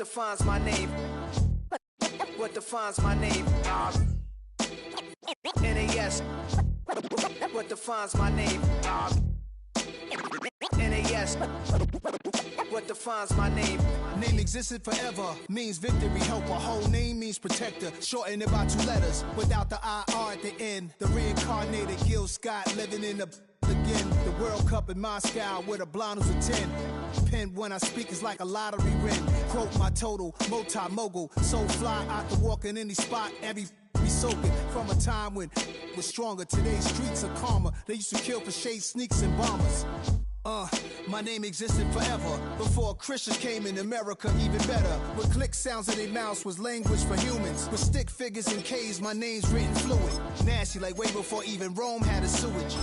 defines my name? What defines my name? NAS. What defines my name? NAS. What defines my name? Name existed forever, means victory, helper. Whole name means protector, shortened it by 2 letters. Without the IR at the end, the reincarnated Gil Scott living in the again. The World Cup in Moscow with a blind who's a 10. Pen when I speak is like a lottery win. Quote my total, multi-mogul. So fly out to walk in any spot, every be soaking from a time when it was stronger. Today's streets are calmer. They used to kill for shade sneaks and bombers. My name existed forever. Before Christians came in America, even better. With click sounds in their mouths was language for humans. With stick figures and K's, my name's written fluid. Nasty like way before even Rome had a sewage.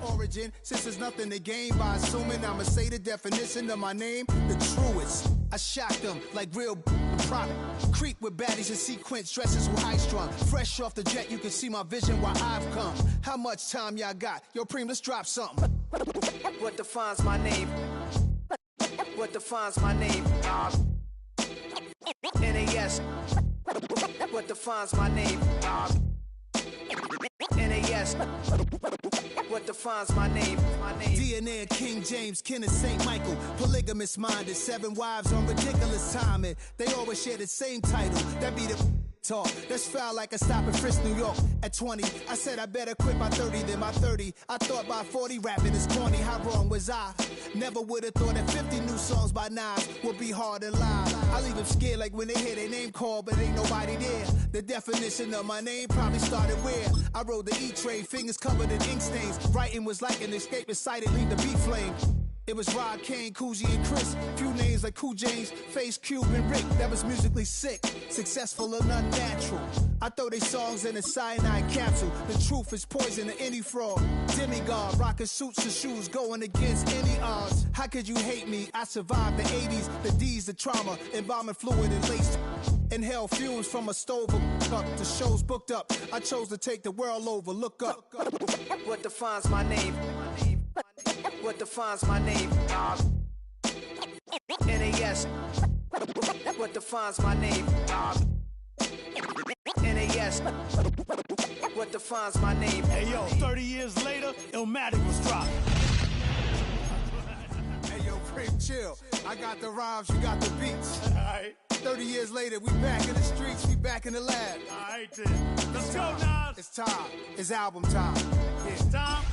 Origin, since there's nothing to gain by assuming I'ma say the definition of my name, the truest. I shocked them like real product. Creep with baddies in sequence, dresses with high strung. Fresh off the jet, you can see my vision where I've come. How much time y'all got? Yo, Preem, let's drop something. What defines my name? What defines my name? NAS. What defines my name? NAS. What defines my name? DNA of King James, kin of St. Michael. Polygamous minded, 7 wives on ridiculous timing. They always share the same title. That be the talk. That's foul like a stop in Frisk, New York. At 20, I said I better quit by 30 than by 30. I thought by 40 rapping is corny. How wrong was I? Never would have thought that 50 new songs by Nas would be hard and live. I leave them scared like when they hear their name called, but ain't nobody there. The definition of my name probably started where I rode the E-train, fingers covered in ink stains. Writing was like an escape excited, leave the beat flame. It was Rod, Kane, Coogee, and Chris. Few names like Cool James, Face, Cube, and Rick. That was musically sick, successful and unnatural. I throw they songs in a cyanide capsule. The truth is poison to any fraud. Demigod, rocking suits and shoes, going against any odds. How could you hate me? I survived the 80s, the D's, the trauma, embalming fluid and laced. Inhale fumes from a stove up. The show's booked up. I chose to take the world over. Look up. What defines my name? What defines my name? NAS. What defines my name? NAS. What defines my name? Hey yo, 30 years later, Illmatic was dropped. Hey yo, Preem, chill. I got the rhymes, you got the beats. Alright. 30 years later, we back in the streets, we back in the lab. Alright then. Let's go, Nas. It's time. It's album time. Yeah, Tom.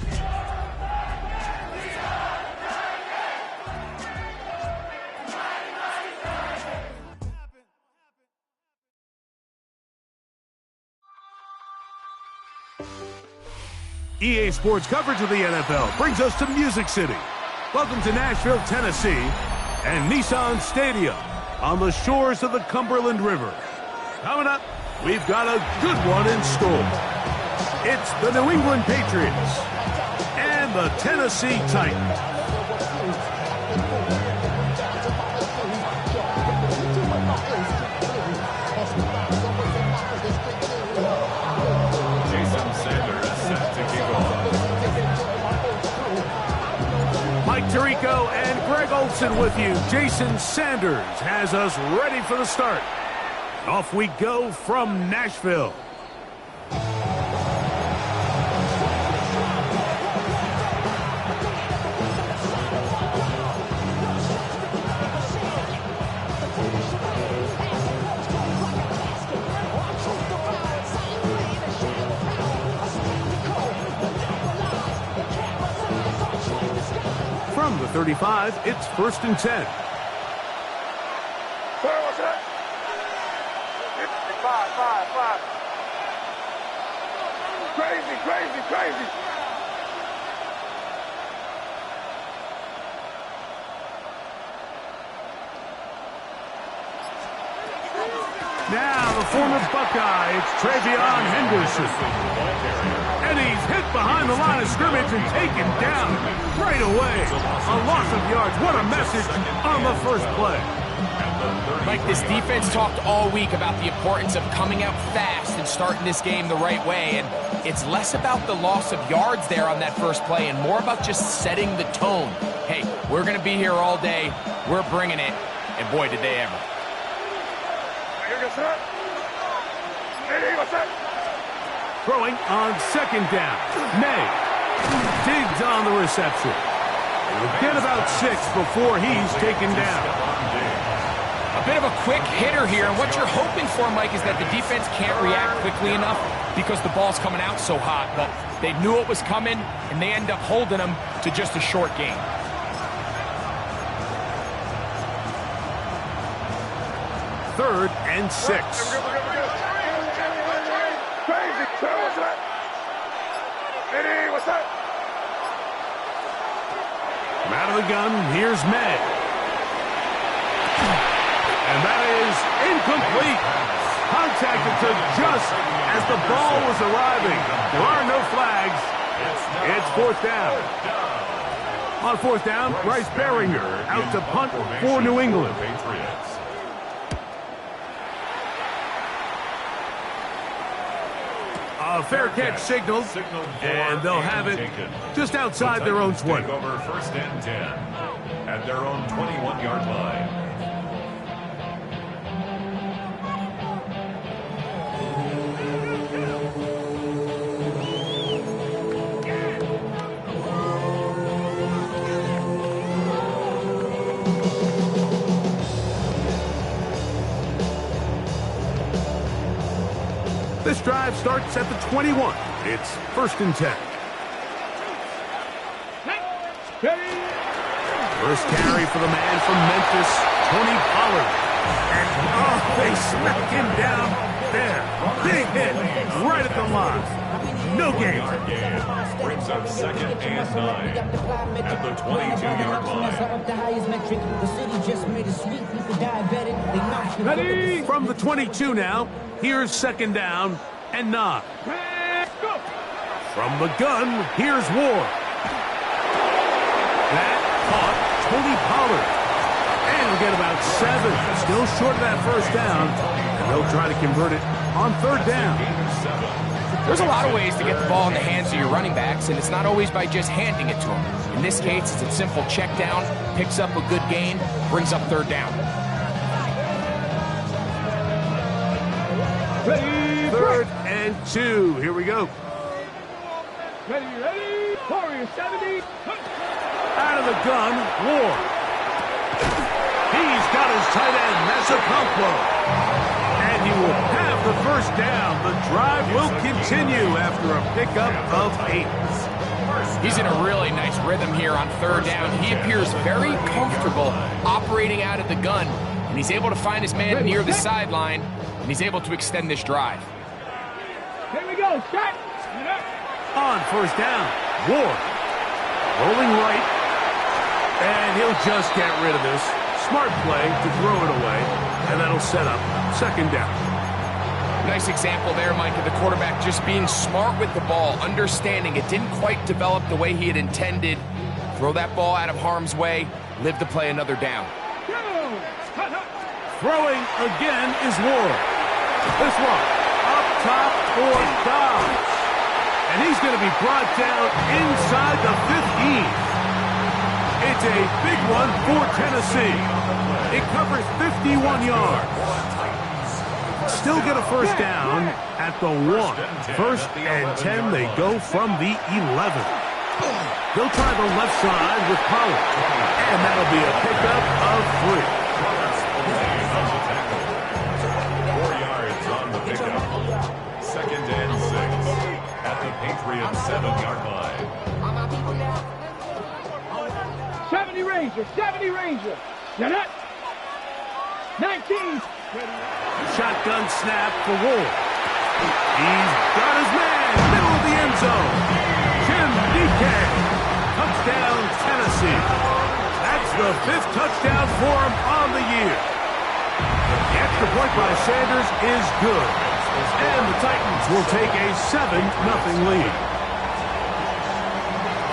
EA Sports coverage of the NFL brings us to Music City. Welcome to Nashville, Tennessee, and Nissan Stadium on the shores of the Cumberland River. Coming up, we've got a good one in store. It's the New England Patriots and the Tennessee Titans. Mike Tirico and Greg Olson with you. Jason Sanders has us ready for the start. Off we go from Nashville. From the 35, it's 1st and 10. What's that? 5. Crazy. Now the former Buckeye, it's Travion Henderson. And he's hit behind the line of scrimmage and taken down right away. A loss of yards. What a message on the first play. Mike, this defense talked all week about the importance of coming out fast and starting this game the right way. And it's less about the loss of yards there on that first play and more about just setting the tone. hey, we're going to be here all day. We're bringing it. And boy, did they ever. Throwing on second down. May digs on the reception. He'll get about 6 before he's taken down. A bit of a quick hitter here, and what you're hoping for, Mike, is that the defense can't react quickly enough because the ball's coming out so hot. But they knew it was coming, and they end up holding them to just a short game. Third and 6. Crazy. What's that? Eddie, what's that? Out of the gun, here's May. And that is incomplete. Contacted to just as the ball was arriving. There are no flags. It's fourth down. On fourth down, Bryce Beringer out to punt for New England. A fair catch signaled, and they'll have it just outside their own 20. Over first and 10 at their own 21-yard line. This drive starts at the 21. It's first and 10. First carry for the man from Memphis, Tony Pollard. And they smack him down there. Big hit right at the line. No gain. Brings up second and 9 at the 22-yard line. Ready? From the 22 now. Here's second down and 9. From the gun, here's Ward. That caught Tony Pollard. And we'll get about 7. Still short of that first down. And they'll try to convert it on third down. There's a lot of ways to get the ball in the hands of your running backs, and it's not always by just handing it to them. In this case, it's a simple check down, picks up a good gain, brings up third down. Ready, third and 2. Here we go. Ready, Warrior 70. Out of the gun, Ward. He's got his tight end, Massaconquo. And he will have the first down. The drive will continue after a pickup of 8. He's in a really nice rhythm here on third down. He appears very comfortable operating out of the gun, and he's able to find his man near the sideline, and he's able to extend this drive. Here we go, shot. On first down, Ward rolling right, and he'll just get rid of this. Smart play to throw it away, and that'll set up second down. Nice example there, Mike, of the quarterback just being smart with the ball, understanding it didn't quite develop the way he had intended. Throw that ball out of harm's way, live to play another down. Throwing again is Ward. This one, up top for Dobbs. And he's going to be brought down inside the 15. It's a big one for Tennessee. It covers 51 yards. Still get a first down at the 1. First and 10, they go from the 11. They'll try the left side with Pollard. And that'll be a pickup of 3. 4 yards on the pickup. Second and 6 at the Patriots 7-yard line. 70 Ranger. Now that. 19. Shotgun snap for Ward. He's got his man, middle of the end zone. Jim DK. Touchdown, Tennessee. That's the 5th touchdown for him on the year. The extra point by Sanders is good. And the Titans will take a 7-0 lead.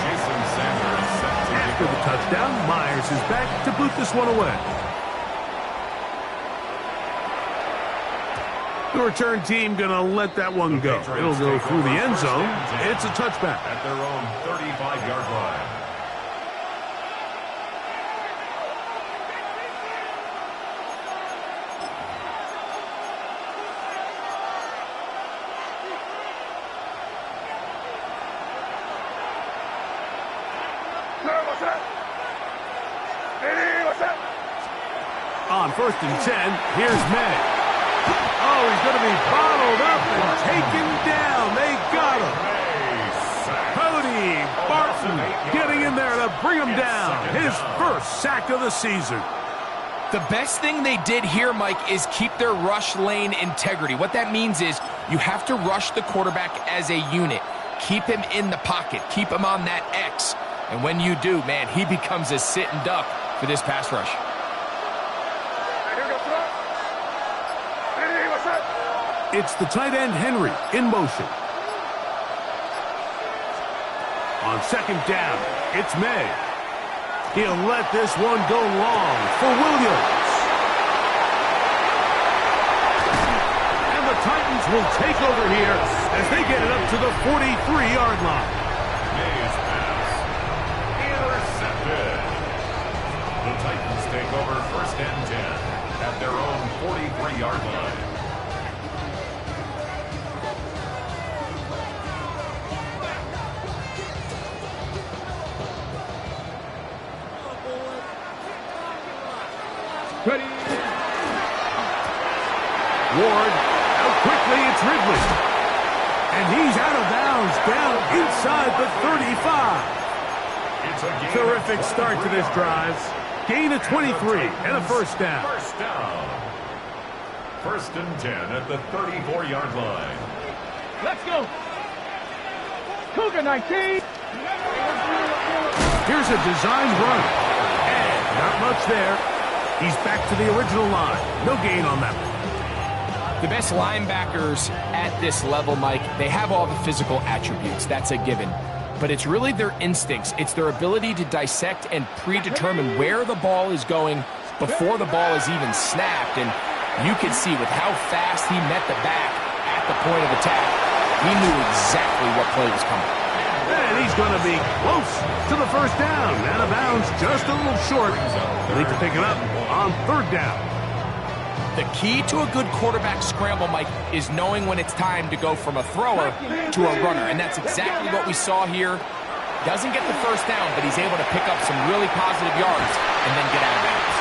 Jason Sanders set to After the touchdown, Myers is back to boot this one away. The return team going to let that one go. It'll go through the end zone. It's a touchback. at their own 35-yard line. On 1st and 10, here's May. Oh, he's going to be bottled up and taken down. They got him. Cody Barton getting in there to bring him down. His first sack of the season. The best thing they did here, Mike, is keep their rush lane integrity. What that means is you have to rush the quarterback as a unit. Keep him in the pocket. Keep him on that X. And when you do, man, he becomes a sitting duck for this pass rush. It's the tight end, Henry, in motion. On 2nd down, it's May. He'll let this one go long for Williams. And the Titans will take over here as they get it up to the 43-yard line. May's pass intercepted. The Titans take over 1st and 10 at their own 43-yard line. Ready. Ward, out quickly, it's Ridley. And he's out of bounds, down inside the 35. Terrific start to this drive. Gain of 23 and a 1st down. 1st down. 1st and 10 at the 34-yard line. Let's go. Cougar 19. Here's a designed run. And not much there. He's back to the original line. No gain on that one. The best linebackers at this level, Mike, they have all the physical attributes. That's a given. But it's really their instincts. It's their ability to dissect and predetermine where the ball is going before the ball is even snapped. And you can see with how fast he met the back at the point of attack, he knew exactly what play was coming. And he's going to be close to the 1st down. Out of bounds, just a little short. They need to pick it up on 3rd down. The key to a good quarterback scramble, Mike, is knowing when it's time to go from a thrower to a runner. And that's exactly what we saw here. Doesn't get the 1st down, but he's able to pick up some really positive yards and then get out of bounds.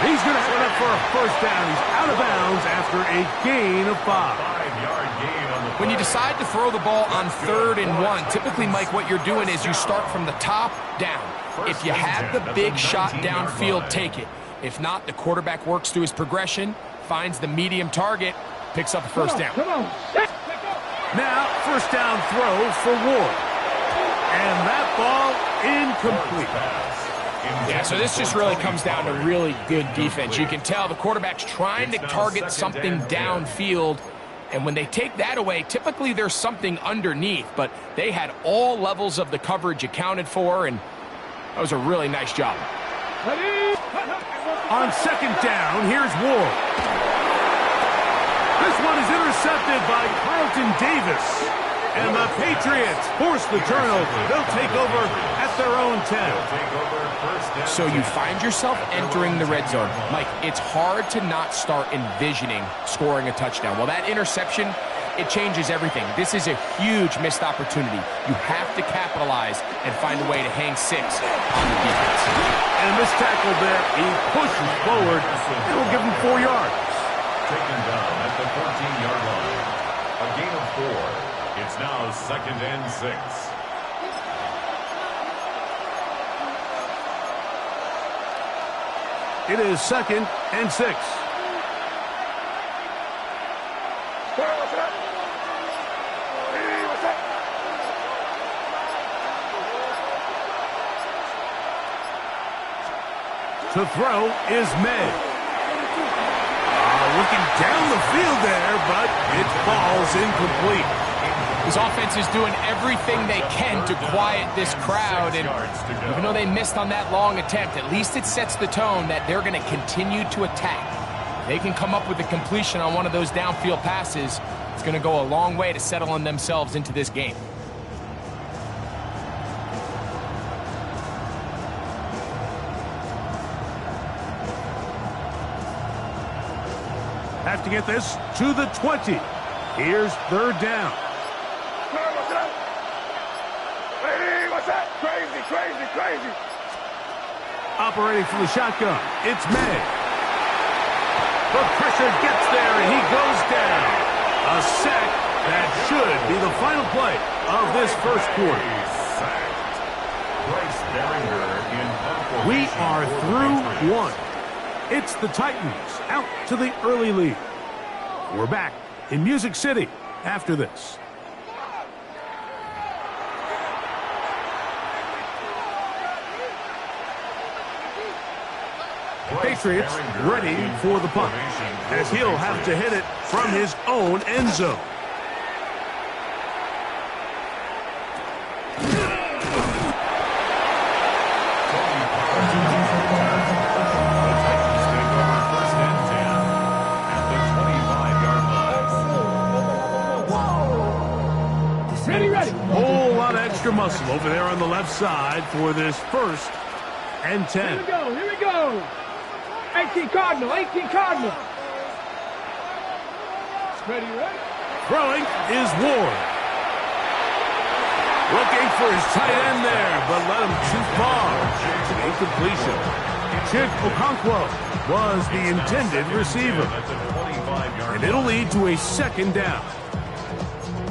He's going to have it up for a 1st down. He's out of bounds after a gain of 5. 5-yard gain on the play. When you decide to throw the ball on 3rd and 1, typically, Mike, what you're doing is you start from the top down. If you have the big shot downfield, take it. If not, the quarterback works through his progression, finds the medium target, picks up a 1st down. Come on. Now, 1st down throw for Ward. And that ball incomplete. Yeah, so this just really comes down to really good defense. You can tell the quarterback's trying to target something downfield, and when they take that away, typically there's something underneath, but they had all levels of the coverage accounted for, and that was a really nice job. On 2nd down, here's Ward. This one is intercepted by Carlton Davis. And the Patriots force the turnover. They'll take over at their own 10. So you find yourself entering the red zone. Mike, it's hard to not start envisioning scoring a touchdown. Well, that interception, it changes everything. This is a huge missed opportunity. You have to capitalize and find a way to hang 6 on the defense. And this tackle there, he pushes forward. It'll give him 4 yards. Taken down at the 14-yard line. A gain of 4. It's now 2nd and 6. It is 2nd and 6. To throw is May. Looking down the field there, but it falls incomplete. His offense is doing everything they can to quiet this crowd, and even though they missed on that long attempt, at least it sets the tone that they're going to continue to attack. They can come up with a completion on one of those downfield passes. It's going to go a long way to settling themselves into this game. Have to get this to the 20. Here's 3rd down. Ready, what's that? Crazy, crazy, crazy. Operating from the shotgun, it's May. The pressure gets there, and he goes down. A sack that should be the final play of this first quarter. We are through one. It's the Titans out to the early lead. We're back in Music City after this. Patriots ready for the punt, as he'll have to hit it from his own end zone. Whole lot of extra muscle over there on the left side for this 1st and 10. Here we go. 18 Cardinal, 18 Cardinal. Ready? Throwing is Ward. Looking for his tight end there, but let him too far. It's an incompletion. Chig Okonkwo was the intended receiver. And it'll lead to a 2nd down.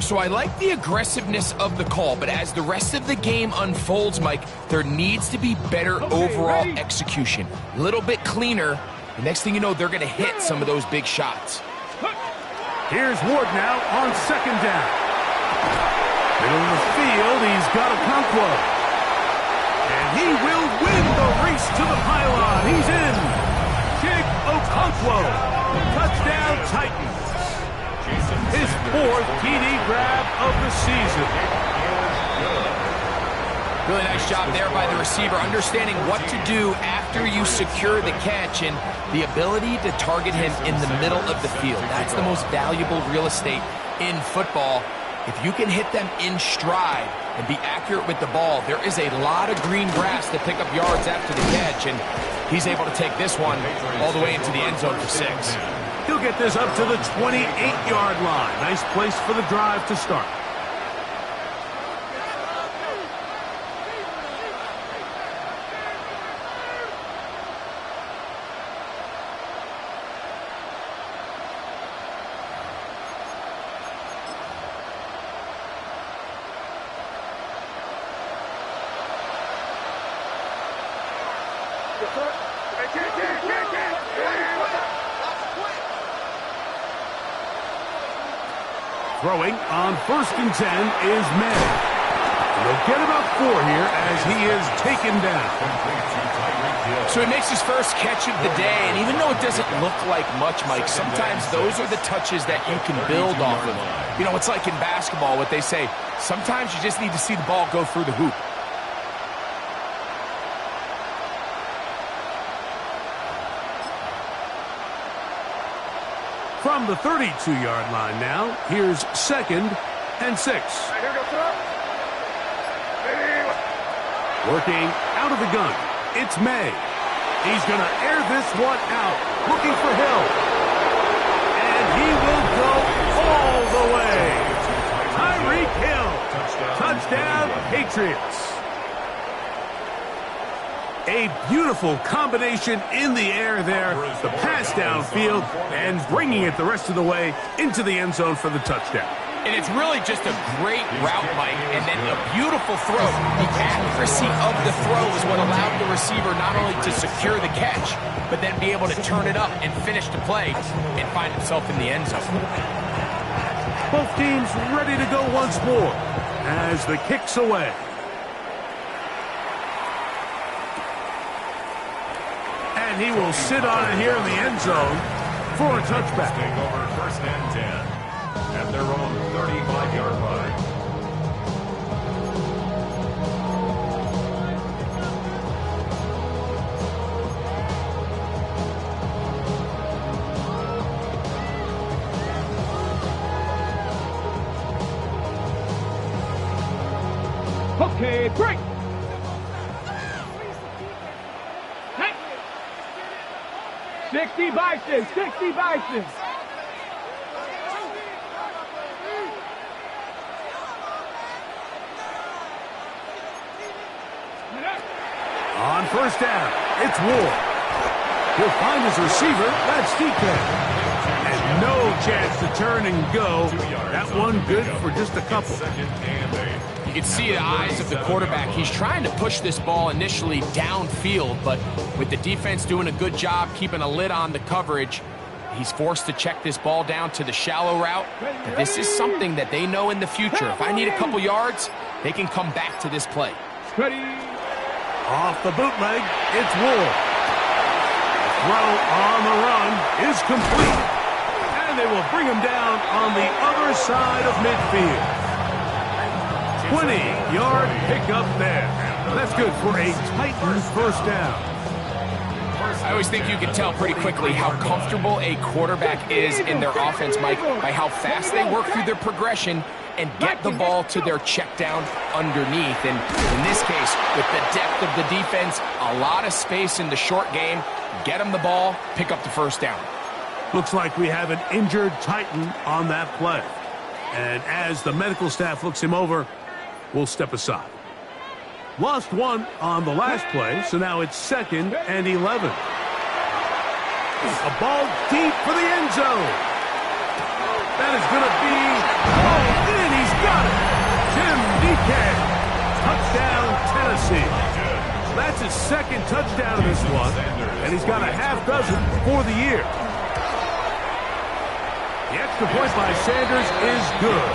So I like the aggressiveness of the call, but as the rest of the game unfolds, Mike, there needs to be better overall execution. A little bit cleaner. The next thing you know, they're going to hit some of those big shots. Here's Ward now on 2nd down. Middle of the field, he's got Okonkwo. And he will win the race to the pylon. He's in. Chig Okonkwo. Touchdown, Titans. His 4th TD grab of the season. Really nice job there by the receiver, understanding what to do after you secure the catch and the ability to target him in the middle of the field. That's the most valuable real estate in football. If you can hit them in stride and be accurate with the ball, there is a lot of green grass to pick up yards after the catch, and he's able to take this one all the way into the end zone for 6. He'll get this up to the 28-yard line. Nice place for the drive to start. Throwing on 1st and 10 is May. They'll get about 4 here as he is taken down. So he makes his first catch of the day, and even though it doesn't look like much, Mike, sometimes those are the touches that you can build off of. You know, it's like in basketball, what they say, sometimes you just need to see the ball go through the hoop. From the 32-yard line now, here's 2nd and 6. Working out of the gun, it's May. He's going to air this one out, looking for Hill. And he will go all the way. Tyreek Hill. Touchdown, Patriots. A beautiful combination in the air there. The pass downfield and bringing it the rest of the way into the end zone for the touchdown. And it's really just a great route, Mike, and then a beautiful throw. The accuracy of the throw is what allowed the receiver not only to secure the catch, but then be able to turn it up and finish the play and find himself in the end zone. Both teams ready to go once more as the kick's away. And he will sit on it here in the end zone for a touchback. Take over 1st and 10 at their own 35-yard line. Okay, break. 60 Bison, 60 Bison. On first down, it's Ward. He'll find his receiver. That's DK. And no chance to turn and go. That one good for just a couple. You can see the eyes of the quarterback. He's trying to push this ball initially downfield, but with the defense doing a good job keeping a lid on the coverage, he's forced to check this ball down to the shallow route. And this is something that they know in the future. If I need a couple yards, they can come back to this play. Ready. Off the bootleg, it's Ward. The throw on the run is complete. And they will bring him down on the other side of midfield. 20-yard pickup there. That's good for a Titan first down. I always think you can tell pretty quickly how comfortable a quarterback is in their offense, Mike, by how fast they work through their progression and get the ball to their check down underneath. And in this case, with the depth of the defense, a lot of space in the short game, get them the ball, pick up the first down. Looks like we have an injured Titan on that play. And as the medical staff looks him over, we'll step aside. Lost one on the last play, so now it's 2nd and 11. A ball deep for the end zone. That is going to be hauled in. He's got it. Jim DK. Touchdown, Tennessee. That's his 2nd touchdown of this one, and he's got a half dozen for the year. The extra point by Sanders is good,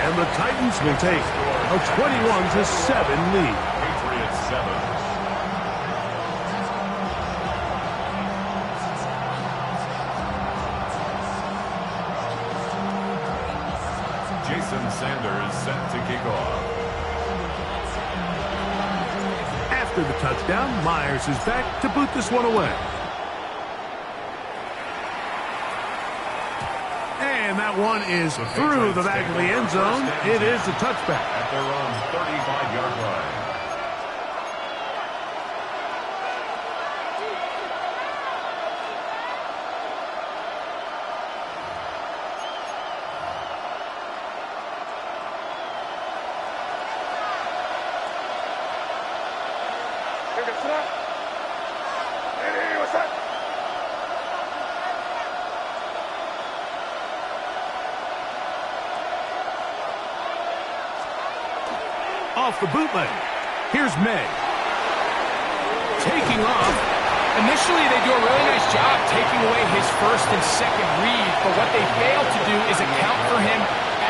and the Titans will take a 21-7 lead. Patriots 7. Jason Sanders set to kick off. After the touchdown, Myers is back to boot this one away. And that one is through the back of the end zone. It is a touchback. At their own 35-yard line. Off the bootleg. Here's May. Taking off. Initially, they do a really nice job taking away his first and second read, but what they fail to do is account for him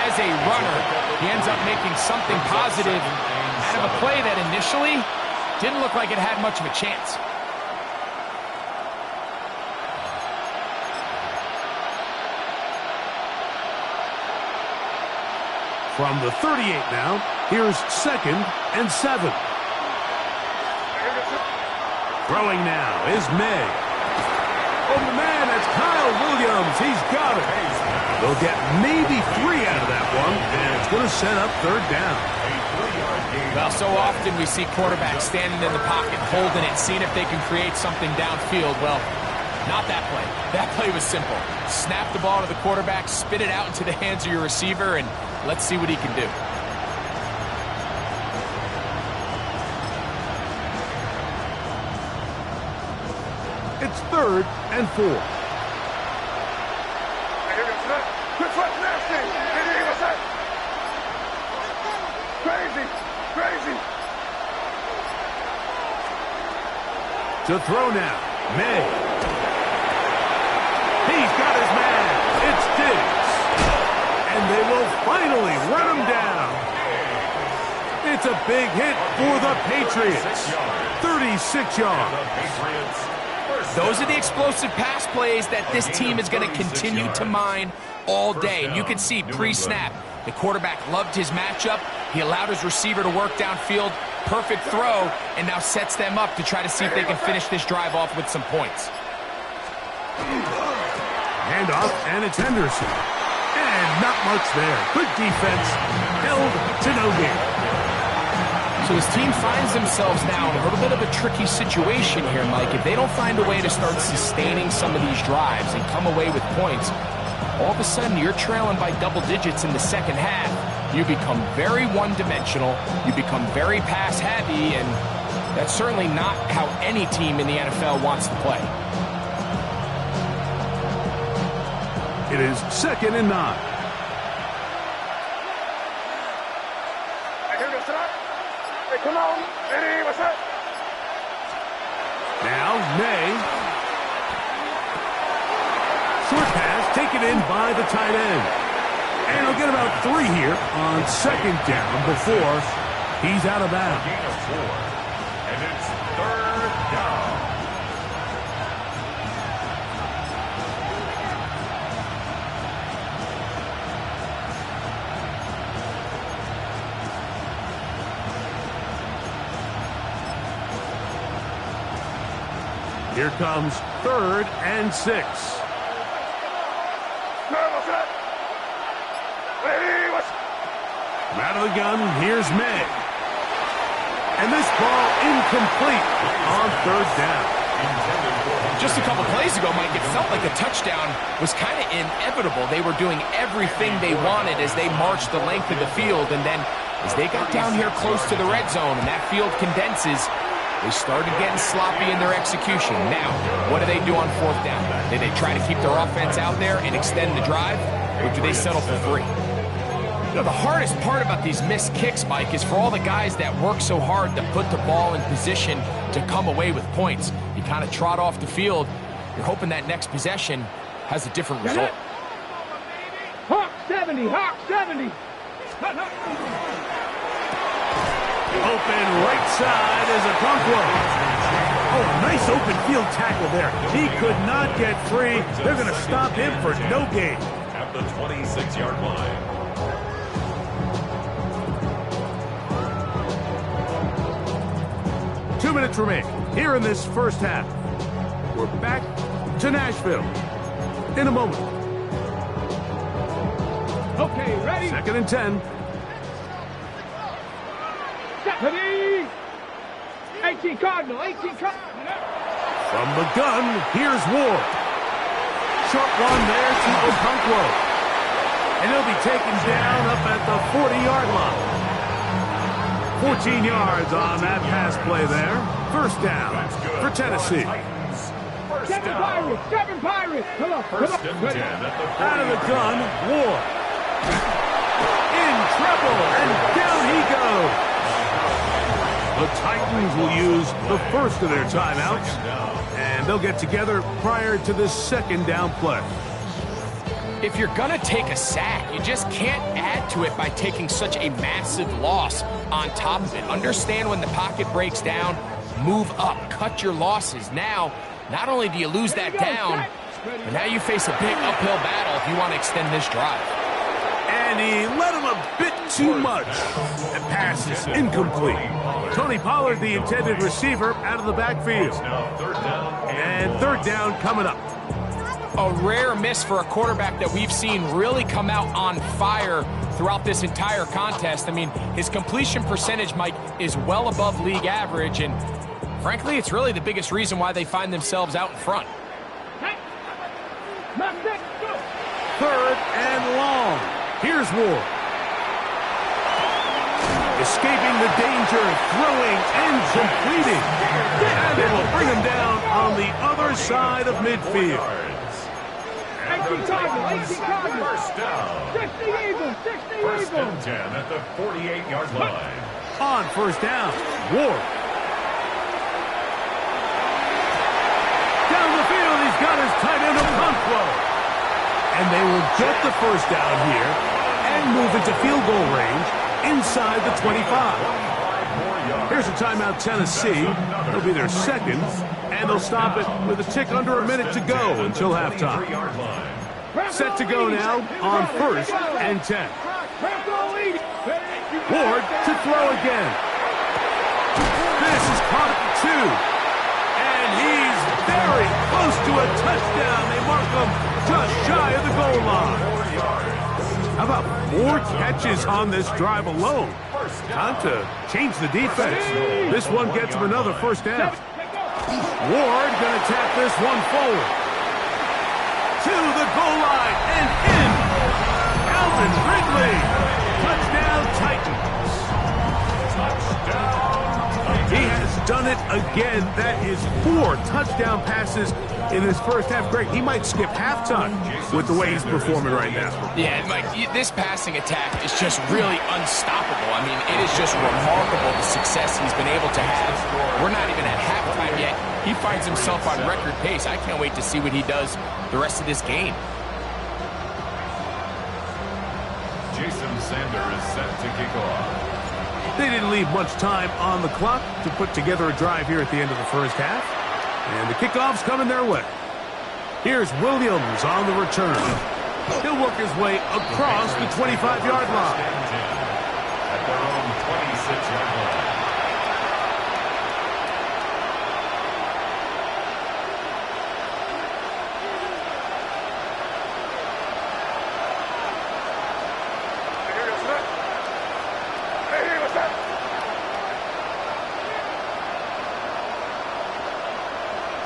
as a runner. He ends up making something positive out of a play that initially didn't look like it had much of a chance. From the 38 now, here's 2nd and 7. Throwing now is May. Oh, man, that's Kyle Williams. He's got it. They'll get maybe 3 out of that one, and it's going to set up 3rd down. Well, so often we see quarterbacks standing in the pocket, holding it, seeing if they can create something downfield. Well, not that play. That play was simple. Snap the ball to the quarterback, spit it out into the hands of your receiver, and let's see what he can do. It's 3rd and 4. Crazy. To throw now, May. He's got his man. It's Diggs. And they will finally run him down. It's a big hit for the Patriots. 36 yards. Those are the explosive pass plays that this team is going to continue to mine all day. And you can see pre-snap, the quarterback loved his matchup. He allowed his receiver to work downfield. Perfect throw, and now sets them up to try to see if they can finish this drive off with some points. Handoff, and it's Henderson. And not much there. Good defense. Held to no gain. So his team finds themselves now in a little bit of a tricky situation here, Mike. If they don't find a way to start sustaining some of these drives and come away with points, all of a sudden you're trailing by double digits in the second half. You become very one-dimensional. You become very pass-heavy, and That's certainly not how any team in the NFL wants to play. It is 2nd and 9. Hey, come on. Ready, what's up? Now, May. Short pass taken in by the tight end. And he'll get about 3 here on 2nd down before he's out of bounds. Gain of 4. And it's 3rd down. Here comes 3rd and 6. Out of the gun, here's May. And this ball incomplete on 3rd down. Just a couple plays ago, Mike, it felt like a touchdown was kind of inevitable. They were doing everything they wanted as they marched the length of the field. And then as they got down here close to the red zone and that field condenses, they started getting sloppy in their execution. Now, what do they do on 4th down? Do they try to keep their offense out there and extend the drive, or do they settle for 3? You know, the hardest part about these missed kicks, Mike, is for all the guys that work so hard to put the ball in position to come away with points. You kind of trot off the field. You're hoping that next possession has a different result. Hawk 70, Hawk 70. Open right side is a Okonkwo. Oh, nice open field tackle there. He could not get free. They're going to stop him for no gain. At the 26-yard line. 2 minutes remain here in this first half. We're back to Nashville in a moment. Okay, ready? 2nd and 10. Ready? 18 Cardinal, 18 Cardinal. From the gun, here's Ward. Short one there to Okonkwo. And he'll be taken down up at the 40-yard line. 14 yards on that pass play there. 1st down for Tennessee. 7 Pirates, 7 Pirates. Come on, come 1st and 10 on. at the 40. Out of the gun, Ward. In trouble, and down he goes. The Titans will use the first of their timeouts, and they'll get together prior to this 2nd down play. If you're going to take a sack, you just can't add to it by taking such a massive loss on top of it. Understand when the pocket breaks down, move up, cut your losses. Now, not only do you lose that down, but now you face a big uphill battle if you want to extend this drive. And he let him a bit too much. And pass is incomplete. Tony Pollard, the intended receiver, out of the backfield. And 3rd down coming up. A rare miss for a quarterback that we've seen really come out on fire throughout this entire contest. I mean, his completion percentage, Mike, is well above league average, and frankly, it's really the biggest reason why they find themselves out in front. 3rd and long. Here's Ward. Escaping the danger, throwing and completing. And they will bring him down on the other side of midfield. 18 Cardinal, 18 Cardinal. 1st down. 60 Eagles, 60 Eagles. 1st and 10 at the 48-yard line. On 1st down, Ward. Down the field, he's got his tight end Okonkwo. And they will get the 1st down here and move into field goal range inside the 25. Here's a timeout, Tennessee. It'll be their 2nd, and they'll stop it with a tick under a minute to go until halftime. Set to go now on 1st and 10. Ward to throw again. This is caught at 2. And he's very close to a touchdown. They mark him just shy of the goal line. How about 4 catches on this drive alone? Time to change the defense. This one gets him another 1st down. Ward going to tap this one forward. To the goal line and in. Alvin Ridley. Touchdown Titans. He has done it again. That is 4 touchdown passes in his first half. Great. He might skip halftime with the way he's performing right now. Yeah, Mike, this passing attack is just really unstoppable. I mean, it is just remarkable the success he's been able to have. We're not even at halftime yet. He finds himself on record pace. I can't wait to see what he does the rest of this game. Jason Sander is set to kick off. They didn't leave much time on the clock to put together a drive here at the end of the first half. And the kickoff's coming their way. Here's Williams on the return. He'll work his way across the 25-yard line. At their own 26-yard line.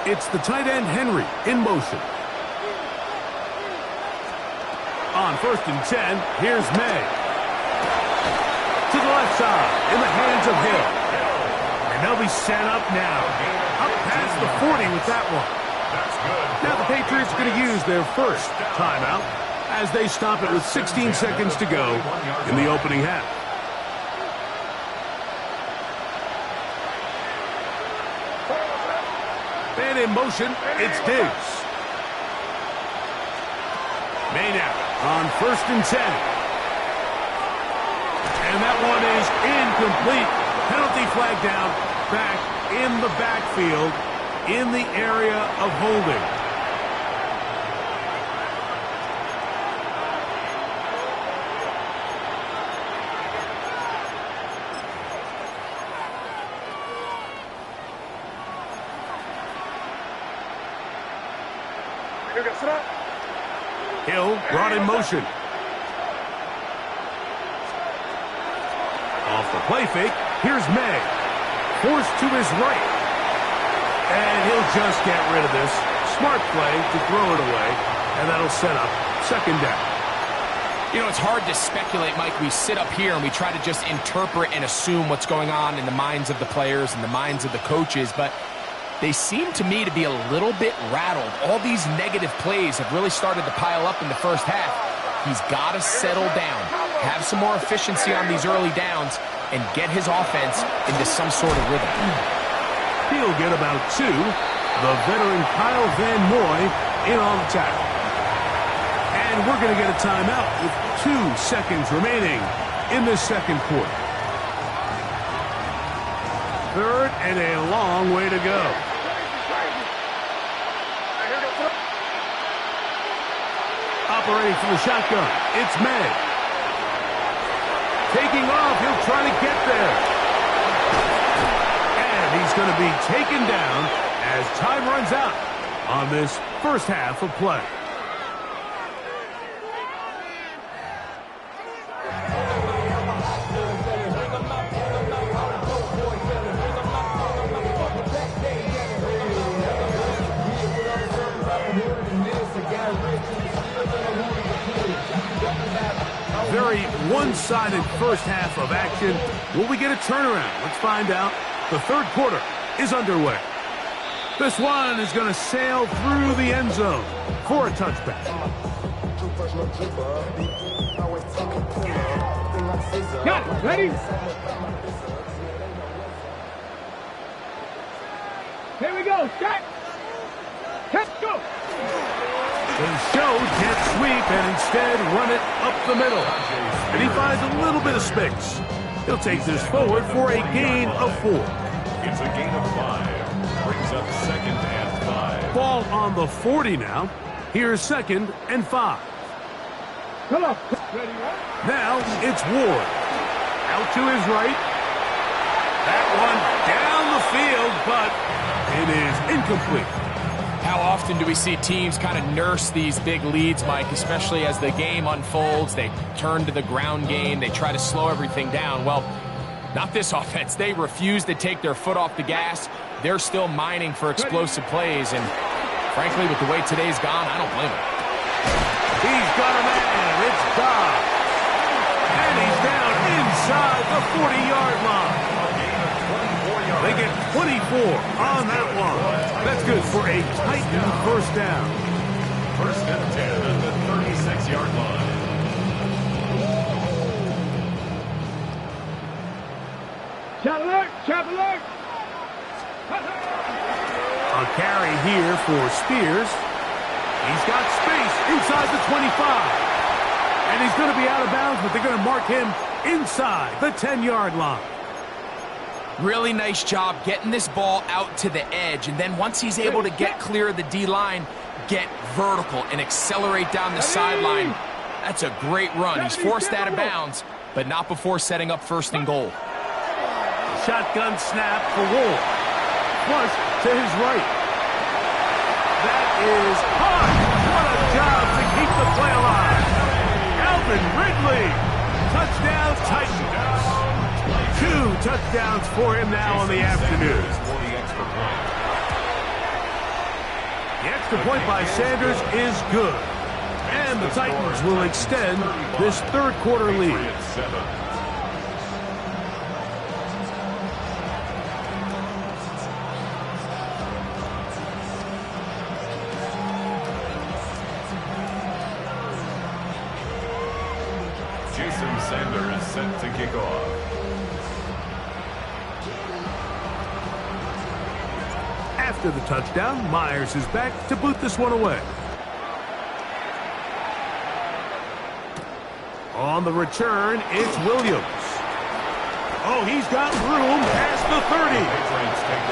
It's the tight end, Henry, in motion. On 1st and 10, here's May. To the left side, in the hands of Hill. And they'll be set up now. Up past the 40 with that one. Now the Patriots are going to use their first timeout as they stop it with 16 seconds to go in the opening half. And in motion, it's Diggs. May now on 1st and 10. And that one is incomplete. Penalty flag down, back in the backfield, in the area of holding. Hill brought in motion. Off the play fake, here's May. Forced to his right. And he'll just get rid of this. Smart play to throw it away. And that'll set up 2nd down. You know, it's hard to speculate, Mike. We sit up here and we try to just interpret and assume what's going on in the minds of the players and the minds of the coaches, but they seem to me to be a little bit rattled. All these negative plays have really started to pile up in the first half. He's got to settle down, have some more efficiency on these early downs, and get his offense into some sort of rhythm. He'll get about 2. The veteran Kyle Van Noy in on the tackle. And we're going to get a timeout with 2 seconds remaining in this second quarter. 3rd and a long way to go. Operating from the shotgun, it's May. Taking off, he'll try to get there. And he's going to be taken down as time runs out on this first half of play. Very one-sided first half of action. Will we get a turnaround? Let's find out. The third quarter is underway. This one is going to sail through the end zone for a touchback. Got it. Ready? Here we go. Set. Let's go. They show jet sweep and instead run it up the middle. And he finds a little bit of space. He'll take this forward for a gain of 4. It's a gain of 5. Brings up 2nd and 5. Ball on the 40 now. Here's 2nd and 5. Come on. Ready, right? Now it's Ward. Out to his right. That one down the field, but it is incomplete. How often do we see teams kind of nurse these big leads, Mike, especially as the game unfolds? They turn to the ground game. They try to slow everything down. Well, not this offense. They refuse to take their foot off the gas. They're still mining for explosive plays, and frankly, with the way today's gone, I don't blame them. He's got a man. It's Dodd. And he's down inside the 40-yard line. They They get 24 on that one. That's good for a Titan first down. First and 10 at the 36-yard line. Chop alert! Chop alert! A carry here for Spears. He's got space inside the 25. And he's going to be out of bounds, but they're going to mark him inside the 10-yard line. Really nice job getting this ball out to the edge. And then once he's able to get clear of the D-line, get vertical and accelerate down the sideline. That's a great run. He's forced out of bounds, but not before setting up first and goal. Shotgun snap for Wolf. Flush to his right. That is hard. What a job to keep the play alive. Alvin Ridley. Touchdown Titans. 2 touchdowns for him now on the afternoon. The extra point by Sanders is good. And the Titans will extend this third quarter lead. Sanders set to kick off. After the touchdown, Myers is back to boot this one away. On the return, it's Williams. Oh, he's got room past the 30.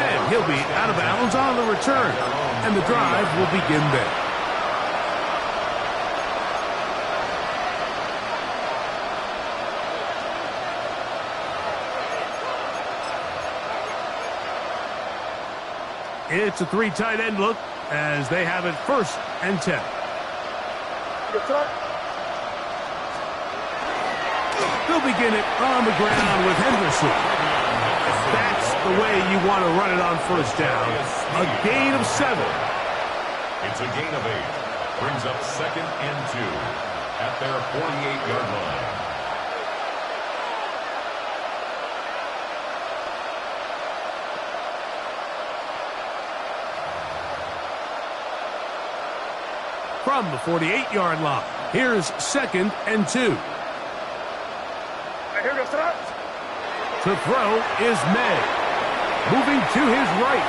And he'll be out of bounds on the return. And the drive will begin there. It's a 3 tight end look as they have it first and 10. They'll begin it on the ground with Henderson. That's the way you want to run it on first down. A gain of 7. It's a gain of 8. Brings up second and 2 at their 48-yard line. From the 48-yard line, here's second and 2. To throw is May. Moving to his right.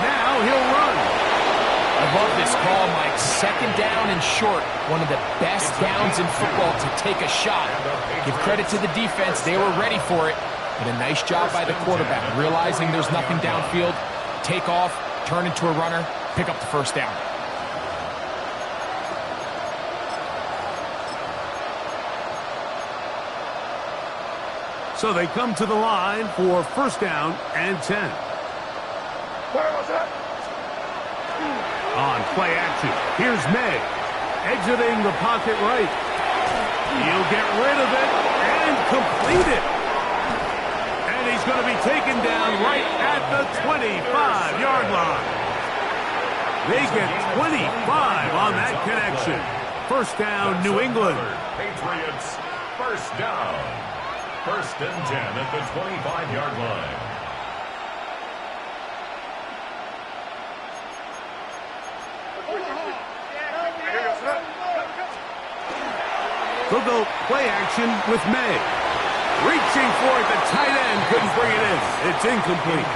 Now he'll run. I love this call, Mike. Second down and short. One of the best downs in football to take a shot. Give credit to the defense. They were ready for it. But a nice job by the quarterback. Realizing there's nothing downfield. Take off, turn into a runner, pick up the first down. So they come to the line for first down and 10. On play action, here's May. Exiting the pocket right. He'll get rid of it and complete it. And he's going to be taken down right at the 25-yard line. They get 25 on that connection. First down, New England. Patriots, first down. First and 10 at the 25-yard line. They'll go play action with May. Reaching for it, the tight end couldn't bring it in. It's incomplete.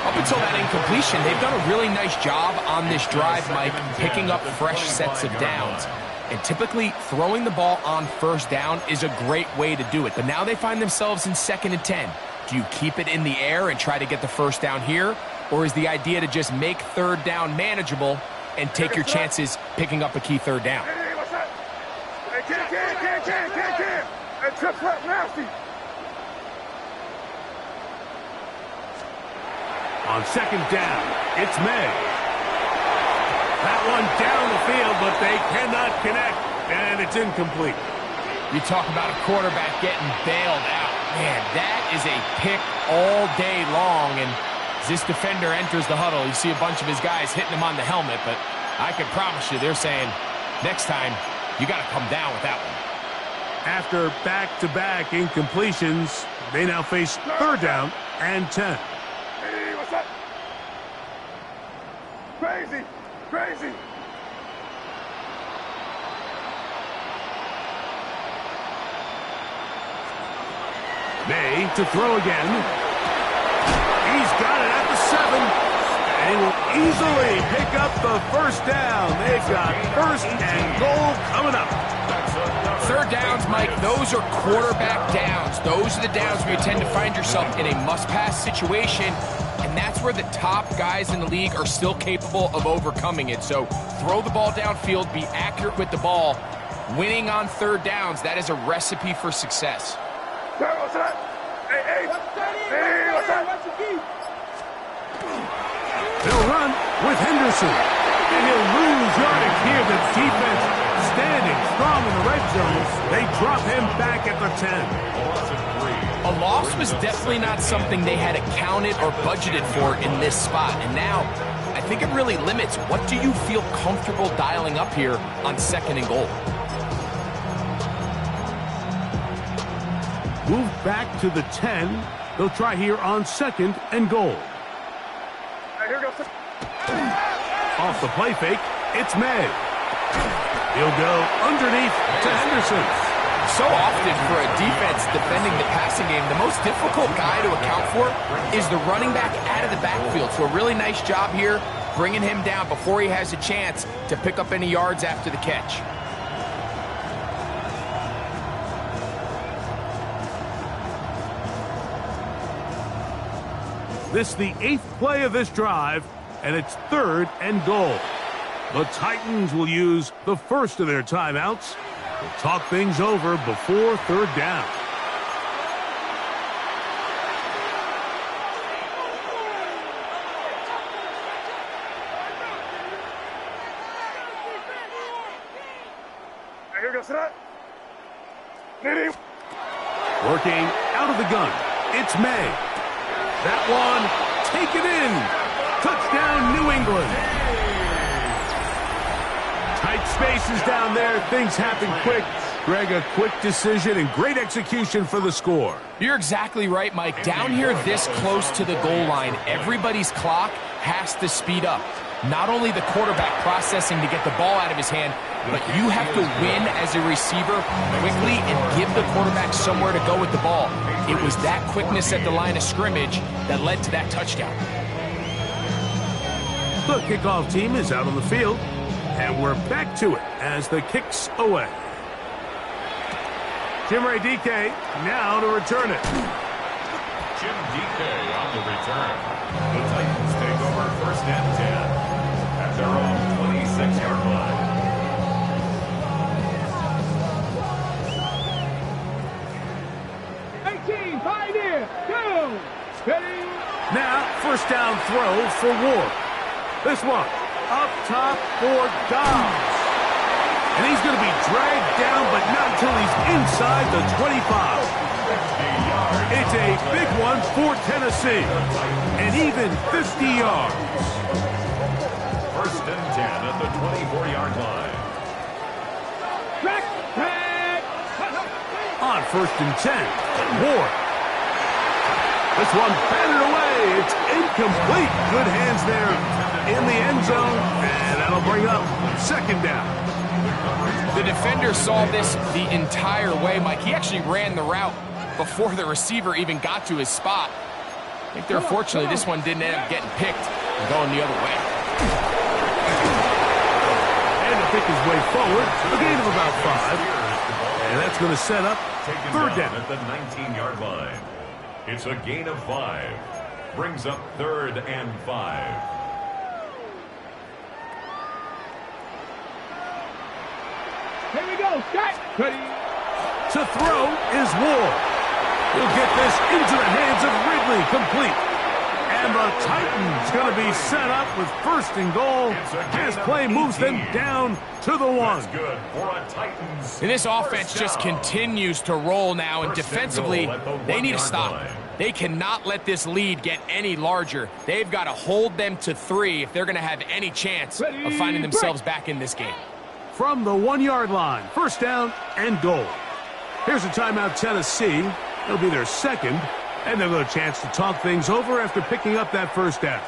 Up until that incompletion, they've done a really nice job on this drive, Mike, picking up fresh sets of downs. And typically, throwing the ball on first down is a great way to do it. But now they find themselves in second and 10. Do you keep it in the air and try to get the first down here? Or is the idea to just make third down manageable and take your chances picking up a key third down? On second down, it's May. That one down the field, but they cannot connect, and it's incomplete. You talk about a quarterback getting bailed out. Man, that is a pick all day long, and as this defender enters the huddle, you see a bunch of his guys hitting him on the helmet, but I can promise you they're saying, next time, you got to come down with that one. After back-to-back incompletions, they now face third down and 10. set. Crazy, crazy. May to throw again. He's got it at the 7. And he will easily pick up the first down. They've got first and goal coming up. Third downs, Mike, those are quarterback downs. Those are the downs where you tend to find yourself in a must-pass situation, and that's where the top guys in the league are still capable of overcoming it. So throw the ball downfield, be accurate with the ball. Winning on third downs, that is a recipe for success. What's that? Hey, what's that? They'll run with Henderson. And he'll lose yardage here. The defense standing strong in the red zone. They drop him back at the 10. A loss was definitely not something they had accounted or budgeted for in this spot. And now, I think it really limits what do you feel comfortable dialing up here on second and goal. Move back to the 10. They'll try here on second and goal. Here goes. Off the play fake, it's May. He'll go underneath to Henderson. So often for a defense defending the passing game, the most difficult guy to account for is the running back out of the backfield. So a really nice job here bringing him down before he has a chance to pick up any yards after the catch. This is the 8th play of this drive, and it's third and goal. The Titans will use the first of their timeouts to talk things over before third down. Here goes that. Working out of the gun, it's May. That one, taken in. Touchdown, New England. Tight spaces down there. Things happen quick. Greg, a quick decision and great execution for the score. You're exactly right, Mike. Down here this close to the goal line, everybody's clock has to speed up. Not only the quarterback processing to get the ball out of his hand, but you have to win as a receiver quickly and give the quarterback somewhere to go with the ball. It was that quickness at the line of scrimmage that led to that touchdown. The kickoff team is out on the field, and we're back to it as the kick's away. Jim Ray DK now to return it. Jim DK on the return. The Titans take over first and 10 at their own 26-yard line. Now, first down throw for Ward. This one, up top for Dobbs. And he's going to be dragged down, but not until he's inside the 25. It's a big one for Tennessee. And even 50 yards. First and 10 at the 24-yard line. On first and 10, Ward. This one batted away. It's incomplete. Good hands there in the end zone. And that'll bring up second down. The defender saw this the entire way, Mike. He actually ran the route before the receiver even got to his spot. I think they're fortunately this one didn't end up getting picked and going the other way. And to pick his way forward, a gain of about 5. And that's going to set up third down at the 19-yard line. It's a gain of 5. Brings up third and 5. Here we go, Scott. Ready. To throw is Ward. He'll get this into the hands of Ridley, complete. And the Titans going to be set up with first and goal as play moves them down to the 1. That's good for a Titans. And this offense just continues to roll now, and defensively, they need to stop. They cannot let this lead get any larger. They've got to hold them to 3 if they're going to have any chance of finding themselves back in this game. From the 1-yard line, first down and goal. Here's a timeout, Tennessee. It'll be their second. And they'll get a chance to talk things over after picking up that first down.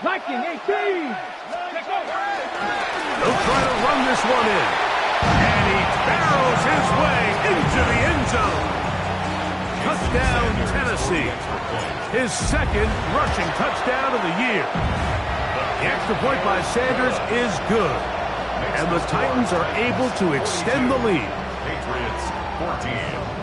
Viking 18. They'll try to run this one in. And he barrels his way into the end zone. Touchdown, Tennessee. His second rushing touchdown of the year. The extra point by Sanders is good. And the Titans are able to extend the lead. Patriots 14.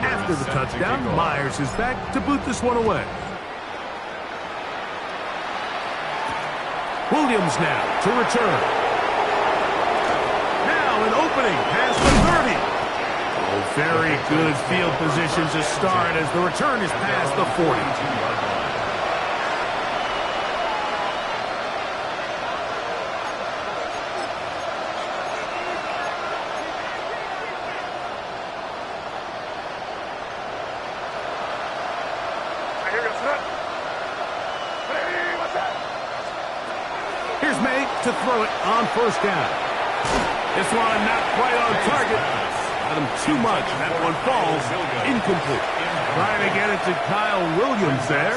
After the touchdown, Myers is back to boot this one away. Williams now to return. Now an opening past the 30. Oh, very good field position to start as the return is past the 40. Here's May to throw it on first down. This one not quite on target. Got him too much. That one falls incomplete. Trying to get it to Kyle Williams there.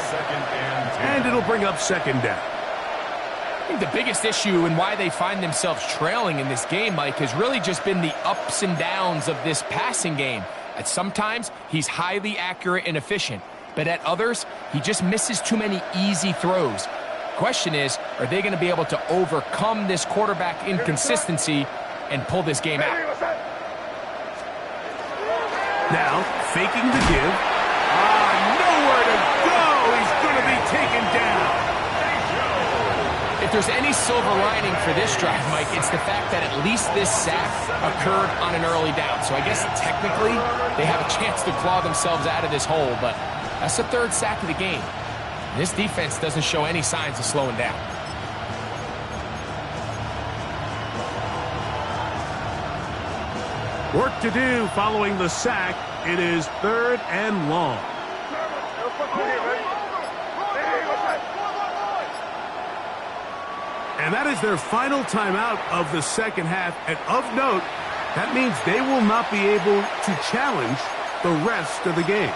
And it'll bring up second down. I think the biggest issue and why they find themselves trailing in this game, Mike, has really just been the ups and downs of this passing game. At sometimes, he's highly accurate and efficient. But at others, he just misses too many easy throws. Question is, are they going to be able to overcome this quarterback inconsistency and pull this game out? Now, faking the give. Nowhere to go. He's going to be taken down. If there's any silver lining for this drive, Mike, it's the fact that at least this sack occurred on an early down. So I guess technically they have a chance to claw themselves out of this hole, but that's the third sack of the game. This defense doesn't show any signs of slowing down. Work to do following the sack. It is third and long. And that is their final timeout of the second half. And of note, that means they will not be able to challenge the rest of the game.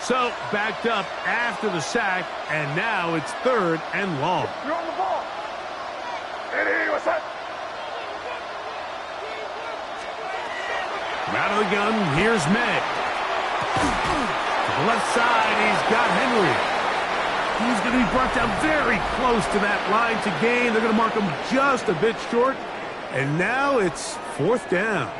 So, backed up after the sack, and now it's third and long. You're on the ball. Hey, what's that? From out of the gun, here's May. To the left side, he's got Henry. He's going to be brought down very close to that line to gain. They're going to mark him just a bit short. And now it's fourth down.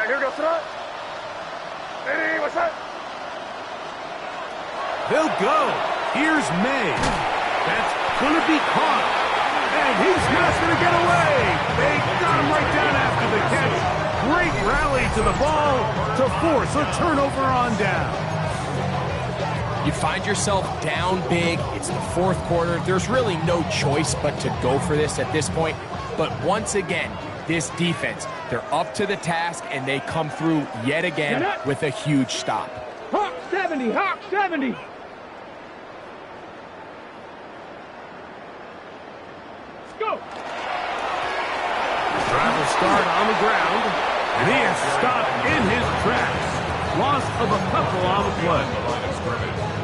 Here goes that. Hey, what's that? They'll go. Here's May. That's going to be caught. And he's not going to get away. They got him right down after the catch. Great rally to the ball to force a turnover on down. You find yourself down big. It's the fourth quarter. There's really no choice but to go for this at this point. But once again, this defense, they're up to the task, and they come through yet again with a huge stop. Hawk 70, Hawk 70. Drive will start on the ground, and he is stopped in his tracks. Loss of a couple on the play.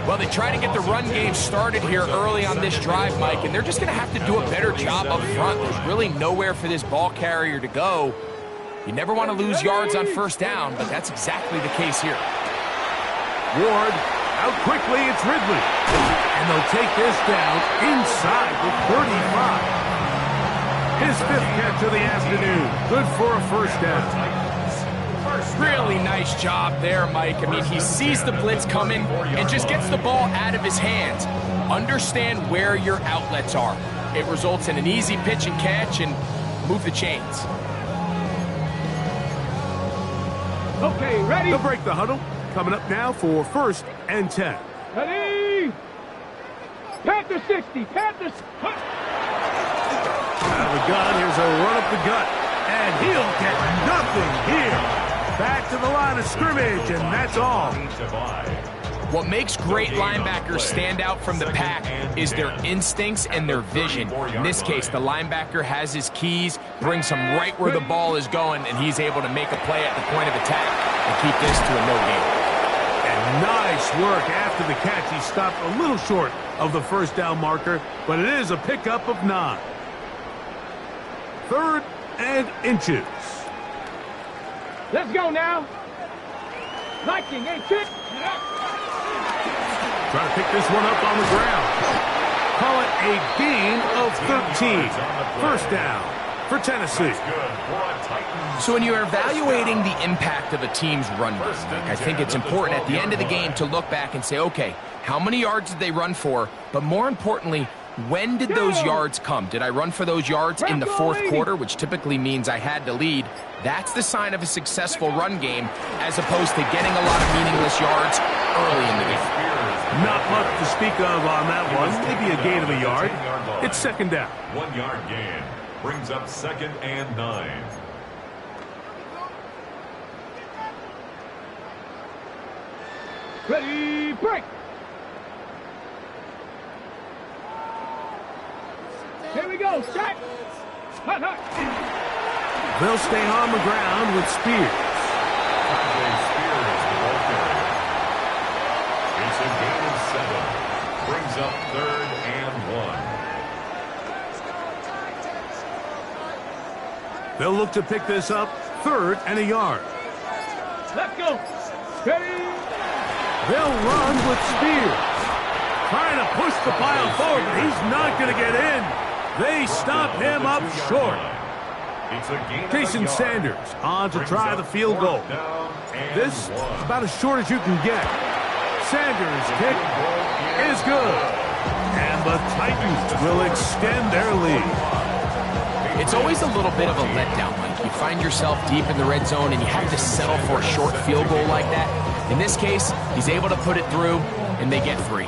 Well, they try to get the run game started here early on this drive, Mike, and they're just going to have to do a better job up front. There's really nowhere for this ball carrier to go. You never want to lose yards on first down, but that's exactly the case here. Ward, out quickly, it's Ridley. And they'll take this down inside the 35. His fifth catch of the afternoon. Good for a first down. Really nice job there, Mike. I mean, he sees the blitz coming and just gets the ball out of his hands. Understand where your outlets are. It results in an easy pitch and catch and move the chains. Okay, ready? They'll break the huddle. Coming up now for 1st and 10. Ready? Panther 60, Panthers. Out of the gun, here's a run up the gut. And he'll get nothing here. Back to the line of scrimmage, and that's all. What makes great linebackers stand out from the pack is their instincts and their vision. In this case, the linebacker has his keys, brings him right where the ball is going, and he's able to make a play at the point of attack and keep this to a no gain. And nice work after the catch. He stopped a little short of the first down marker, but it is a pickup of 9. 3rd and inches. Let's go now. Liking, hey, kick. Trying to pick this one up on the ground. Call it a gain of 13. 1st down for Tennessee. So when you're evaluating the impact of a team's run game, I think it's important at the end of the game to look back and say, okay, how many yards did they run for? But more importantly, when did those yards come? Did I run for those yards in the 4th quarter, which typically means I had to lead? That's the sign of a successful run game, as opposed to getting a lot of meaningless yards early in the game. Not much to speak of on that one. Maybe a gain of a yard. It's 2nd down. 1 yard gain brings up 2nd and 9. Ready, break. Here we go, set. Hot, hot. They'll stay on the ground with Spears. It's a gain of 7. Brings up 3rd and 1. They'll look to pick this up 3rd and a yard. Let's go. Ready. They'll run with Spears. Trying to push the pile forward, but he's not going to get in. They stop him up short. Jason Sanders on to try the field goal. This is about as short as you can get. Sanders' kick is good. And the Titans will extend their lead. It's always a little bit of a letdown, Mike. You find yourself deep in the red zone and you have to settle for a short field goal like that. In this case, he's able to put it through, and they get 3.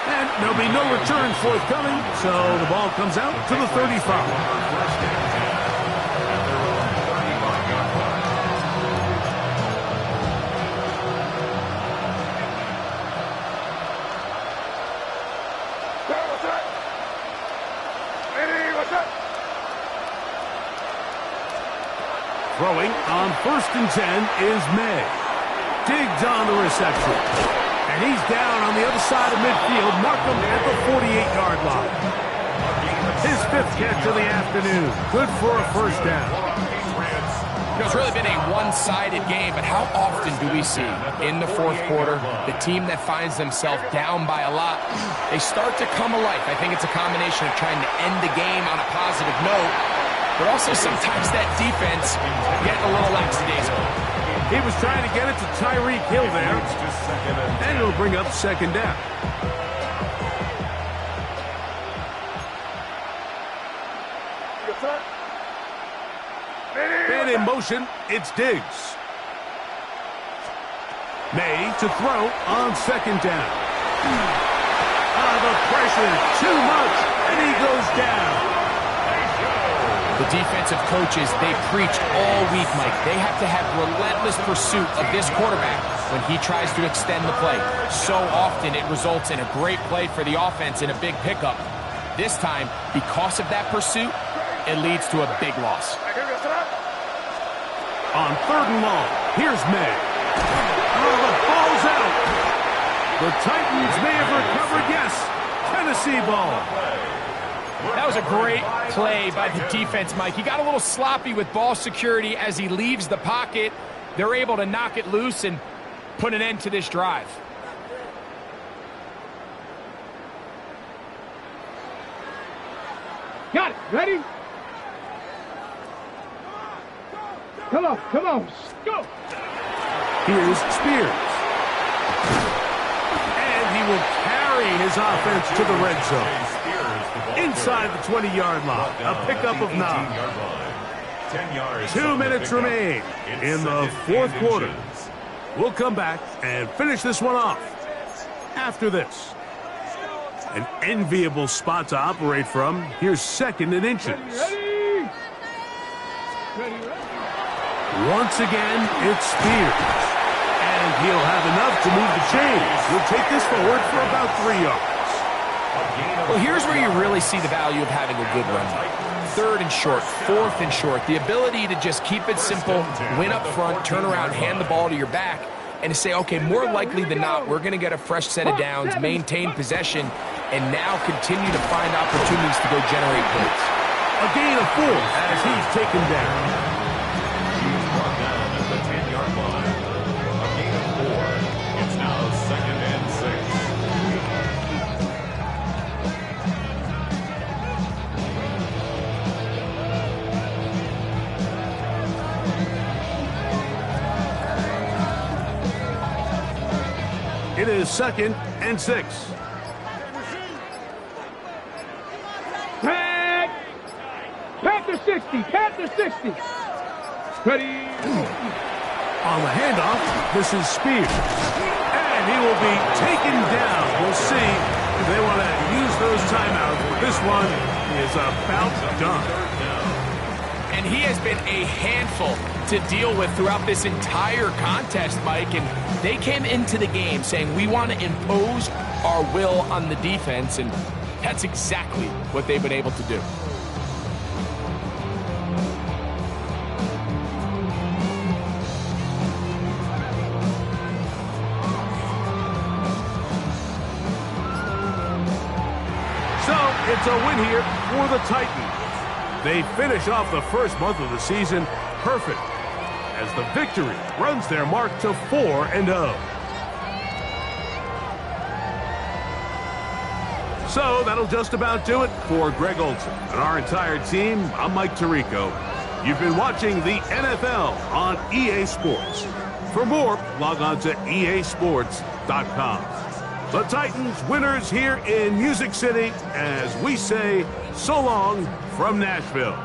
And there'll be no return forthcoming, so the ball comes out to the 35. Throwing on 1st and 10 is May. Diggs on the reception. And he's down on the other side of midfield. Mark him at the 48-yard line. His 5th catch of the afternoon. Good for a 1st down. It's really been a one-sided game, but how often do we see in the 4th quarter the team that finds themselves down by a lot, they start to come alive? I think it's a combination of trying to end the game on a positive note, but also sometimes that defense getting a little lackadaisical. He was trying to get it to Tyreek Hill there, and it'll bring up 2nd down. And in motion, it's Diggs. May to throw on 2nd down. The pressure, too much, and he goes down. The defensive coaches, they preached all week, Mike. They have to have relentless pursuit of this quarterback when he tries to extend the play. So often it results in a great play for the offense and a big pickup. This time, because of that pursuit, it leads to a big loss. On 3rd and long, here's May. Oh, the ball's out. The Titans may have recovered, yes. Tennessee ball. That was a great play by the defense, Mike. He got a little sloppy with ball security as he leaves the pocket. They're able to knock it loose and put an end to this drive. Got it. Ready? Come on, go! Here's Spears. And he will carry his offense to the red zone. Inside the 20-yard line, a pickup of 9. 2 minutes remain in the fourth quarter. We'll come back and finish this one off after this. An enviable spot to operate from. Here's 2nd and inches. Ready. Once again, it's Spears. And he'll have enough to move the chains. He'll take this forward for about 3 yards. Well, here's where you really see the value of having a good run. 3rd and short, 4th and short. The ability to just keep it simple, win up front, turn around, hand the ball to your back, and to say, okay, more likely than not, we're going to get a fresh set of downs, maintain possession, and now continue to find opportunities to go generate points. A gain of 4 as he's taken down. He's brought down at the 10-yard line. A gain of 4. It's now 2nd and 6. It is 2nd and 6. Panther 60, Panther 60. Ready. On the handoff, this is Spears. And he will be taken down. We'll see if they want to use those timeouts. But this one is about done. And he has been a handful to deal with throughout this entire contest, Mike. And they came into the game saying, we want to impose our will on the defense. And that's exactly what they've been able to do. It's a win here for the Titans. They finish off the first month of the season perfect as the victory runs their mark to 4-0. So that'll just about do it for Greg Olson and our entire team. I'm Mike Tirico. You've been watching the NFL on EA Sports. For more, log on to easports.com. The Titans winners here in Music City as we say so long from Nashville.